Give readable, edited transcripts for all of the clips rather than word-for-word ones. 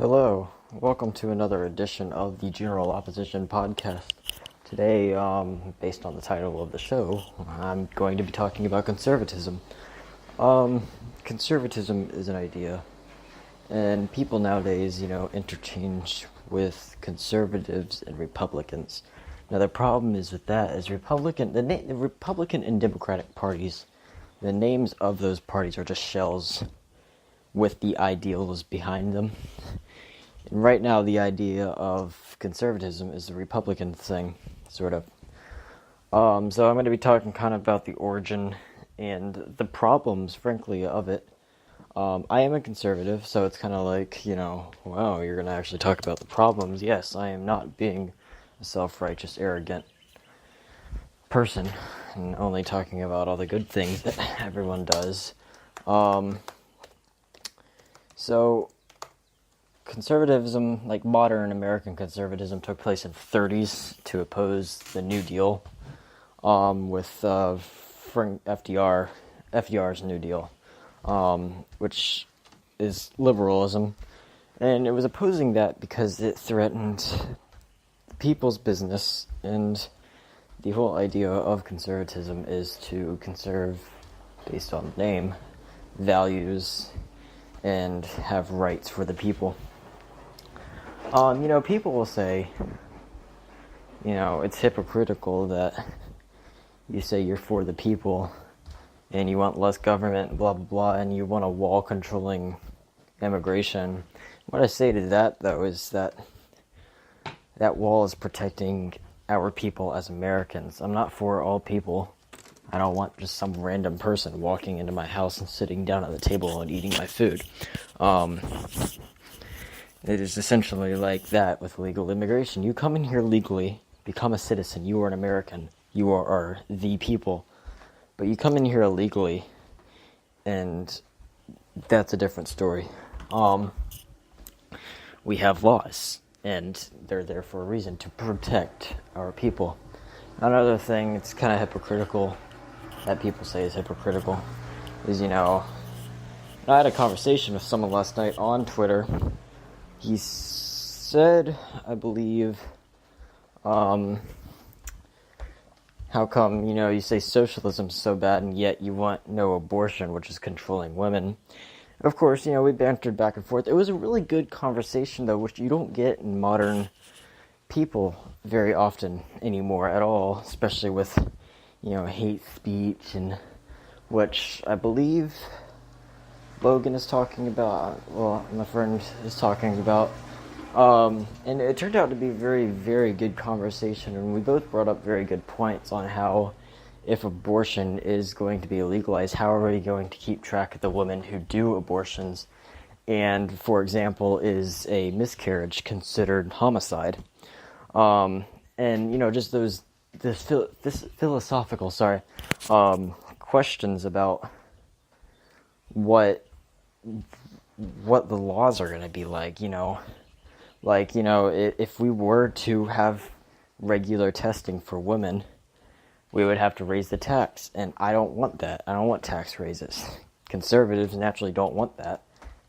Hello, welcome to another edition of the General Opposition Podcast. Today, based on the title of the show, I'm going to be talking about conservatism. Conservatism is an idea, and people nowadays, interchange with conservatives and Republicans. Now, the problem is with that is the Republican and Democratic parties, the names of those parties are just shells with the ideals behind them. And right now, the idea of conservatism is the Republican thing, sort of. So I'm going to be talking kind of about the origin and the problems, frankly, of it. I am a conservative, so it's kind of like, wow, you're going to actually talk about the problems. Yes, I am not being a self-righteous, arrogant person and only talking about all the good things that everyone does. So, conservatism, like modern American conservatism, took place in the 30s to oppose the New Deal with FDR's New Deal, which is liberalism. And it was opposing that because it threatened people's business, and the whole idea of conservatism is to conserve, based on the name, values and have rights for the people. People will say, it's hypocritical that you say you're for the people and you want less government, blah, blah, blah, and you want a wall controlling immigration. What I say to that, though, is that wall is protecting our people as Americans. I'm not for all people. I don't want just some random person walking into my house and sitting down at the table and eating my food. It is essentially like that with legal immigration. You come in here legally, become a citizen, you are an American, you are the people. But you come in here illegally, and that's a different story. We have laws, and they're there for a reason, to protect our people. Another thing, it's kind of hypocritical, that people say is hypocritical, is, I had a conversation with someone last night on Twitter. He said, I believe, how come, you say socialism's so bad and yet you want no abortion, which is controlling women. Of course, we bantered back and forth. It was a really good conversation, though, which you don't get in modern people very often anymore at all, especially with hate speech, and which I believe Logan is talking about, my friend is talking about, and it turned out to be a very, very good conversation, and we both brought up very good points on how, if abortion is going to be legalized, how are we going to keep track of the women who do abortions, and, for example, is a miscarriage considered homicide, and, just this philosophical, questions about what the laws are going to be like, if we were to have regular testing for women, we would have to raise the tax, and I don't want that. I don't want tax raises. Conservatives naturally don't want that.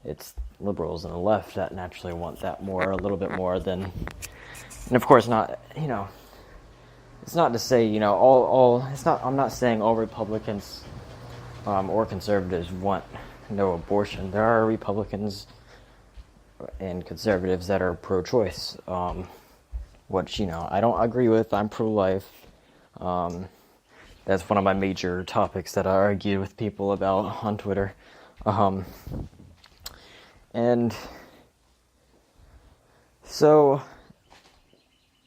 It's liberals and the left that naturally want that a little bit more than, and of course not, it's not to say, I'm not saying all Republicans or conservatives want no abortion. There are Republicans and conservatives that are pro-choice, which, I don't agree with. I'm pro-life. That's one of my major topics that I argue with people about on Twitter. And so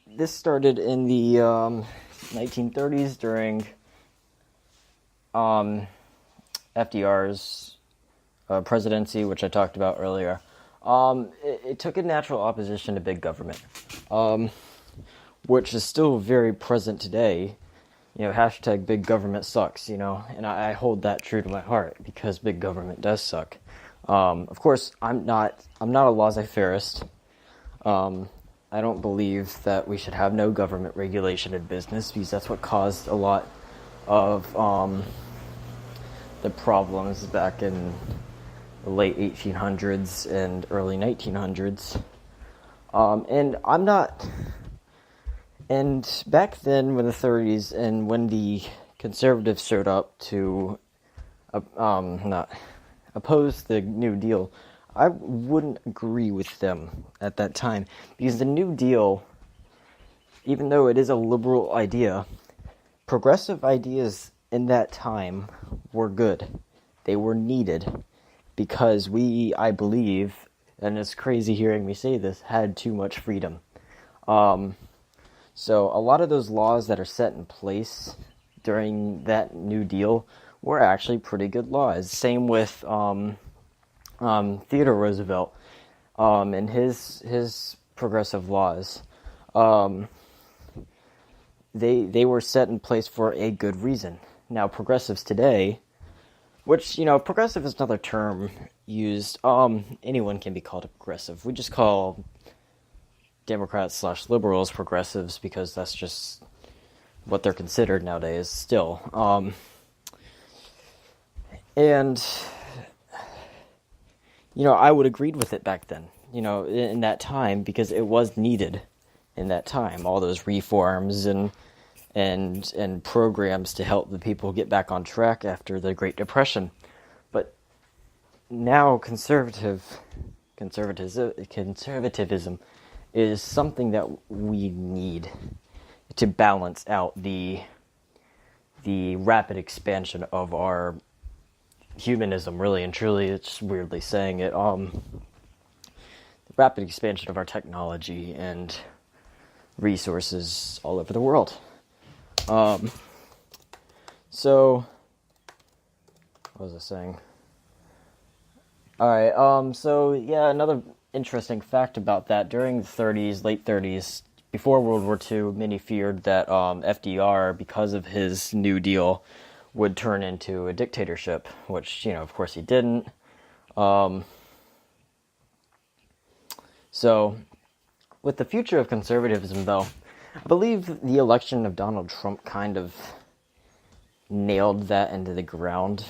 this started in the 1930s during FDR's presidency, which I talked about earlier. It took a natural opposition to big government, which is still very present today. Hashtag big government sucks, and I hold that true to my heart because big government does suck. Of course, I'm not a laissez-fairist. I don't believe that we should have no government regulation in business because that's what caused a lot of the problems back in the late 1800s and early 1900s. And I'm not... And back then, when the 30s, and when the conservatives showed up to not oppose the New Deal, I wouldn't agree with them at that time. Because the New Deal, even though it is a liberal idea, progressive ideas in that time were good. They were needed. Because we, I believe, and it's crazy hearing me say this, had too much freedom. So a lot of those laws that are set in place during that New Deal were actually pretty good laws. Same with Theodore Roosevelt and his progressive laws. They were set in place for a good reason. Now, progressives today, which, progressive is another term used. Anyone can be called a progressive. We just call Democrats/liberals progressives because that's just what they're considered nowadays still. And I would agree with it back then, in that time, because it was needed in that time. All those reforms and programs to help the people get back on track after the Great Depression. But now conservatism is something that we need to balance out the rapid expansion of our humanism, really and truly. It's weirdly saying it. The rapid expansion of our technology and resources all over the world. So, what was I saying? Alright, so yeah, another interesting fact about that, during the 30s, late 30s, before World War II, many feared that FDR, because of his New Deal, would turn into a dictatorship, which, of course he didn't. So, with the future of conservatism, though, I believe the election of Donald Trump kind of nailed that into the ground.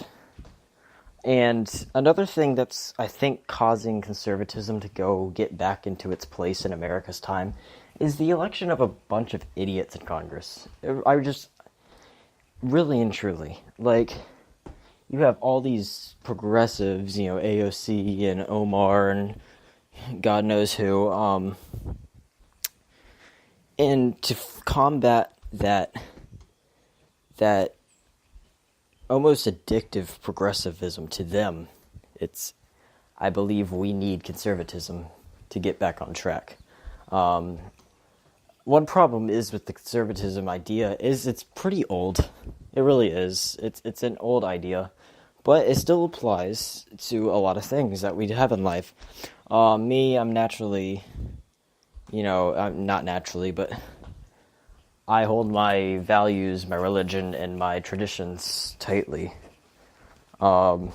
And another thing that's, I think, causing conservatism to get back into its place in America's time is the election of a bunch of idiots in Congress. I just, really and truly, you have all these progressives, AOC and Omar and God knows who, and to combat that almost addictive progressivism to them, I believe we need conservatism to get back on track. One problem is with the conservatism idea is it's pretty old. It really is. It's an old idea, but it still applies to a lot of things that we have in life. I'm naturally, not naturally, but I hold my values, my religion, and my traditions tightly. Another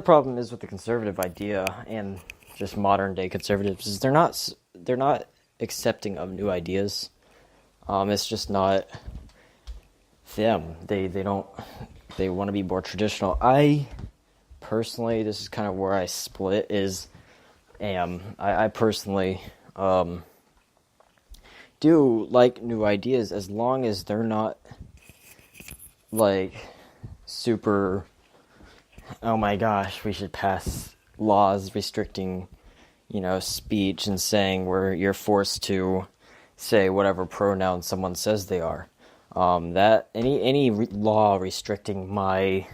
problem is with the conservative idea and just modern day conservatives is they're not accepting of new ideas. It's just not them. They want to be more traditional. I personally, this is kind of where I split, I personally do like new ideas as long as they're not super, oh my gosh, we should pass laws restricting speech and saying where you're forced to say whatever pronoun someone says they are. That any law restricting my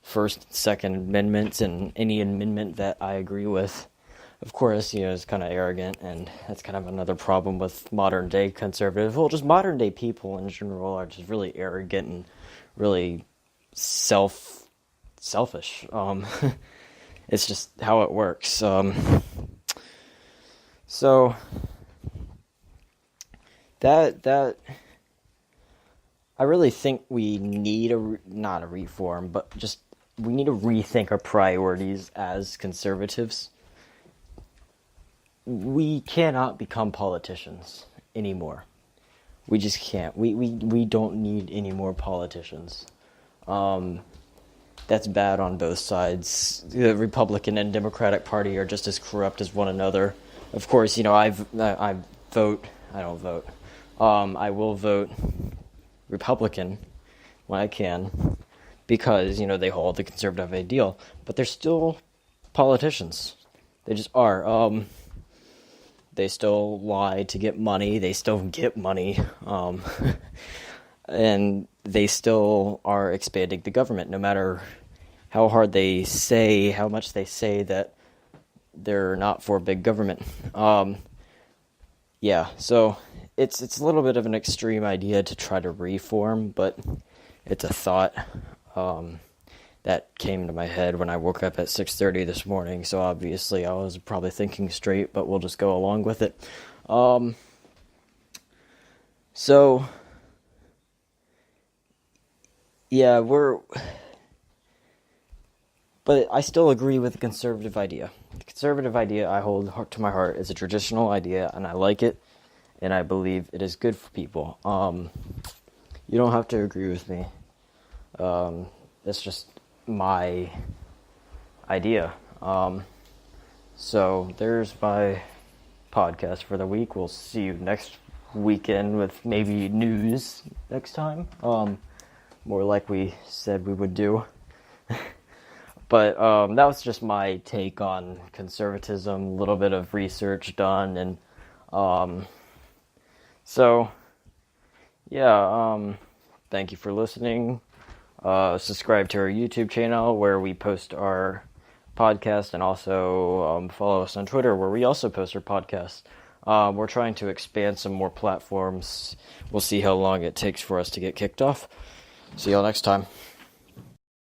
First and Second Amendments and any amendment that I agree with, of course, is kind of arrogant, and that's kind of another problem with modern day conservatives. Well, just modern day people in general are just really arrogant and really selfish. It's just how it works. So that I really think we need not a reform, but just we need to rethink our priorities as conservatives. We cannot become politicians anymore. We just can't. We don't need any more politicians. that's bad on both sides. The Republican and Democratic Party are just as corrupt as one another. Of course, I vote. I don't vote. I will vote Republican when I can because they hold the conservative ideal. But they're still politicians. They just are. They still lie to get money. They still get money. And they still are expanding the government, no matter how much they say that they're not for big government. Yeah, so it's a little bit of an extreme idea to try to reform, but it's a thought that came to my head when I woke up at 6:30 this morning. So obviously I was probably thinking straight, but we'll just go along with it. So yeah, but I still agree with the conservative idea. The conservative idea I hold to my heart is a traditional idea, and I like it, and I believe it is good for people. You don't have to agree with me. It's just my idea. So there's my podcast for the week. We'll see you next weekend with maybe news next time. More like we said we would do. But that was just my take on conservatism, a little bit of research done, and so yeah, thank you for listening. Subscribe to our YouTube channel where we post our podcast, and also follow us on Twitter where we also post our podcast. We're trying to expand some more platforms. We'll see how long it takes for us to get kicked off. See y'all next time.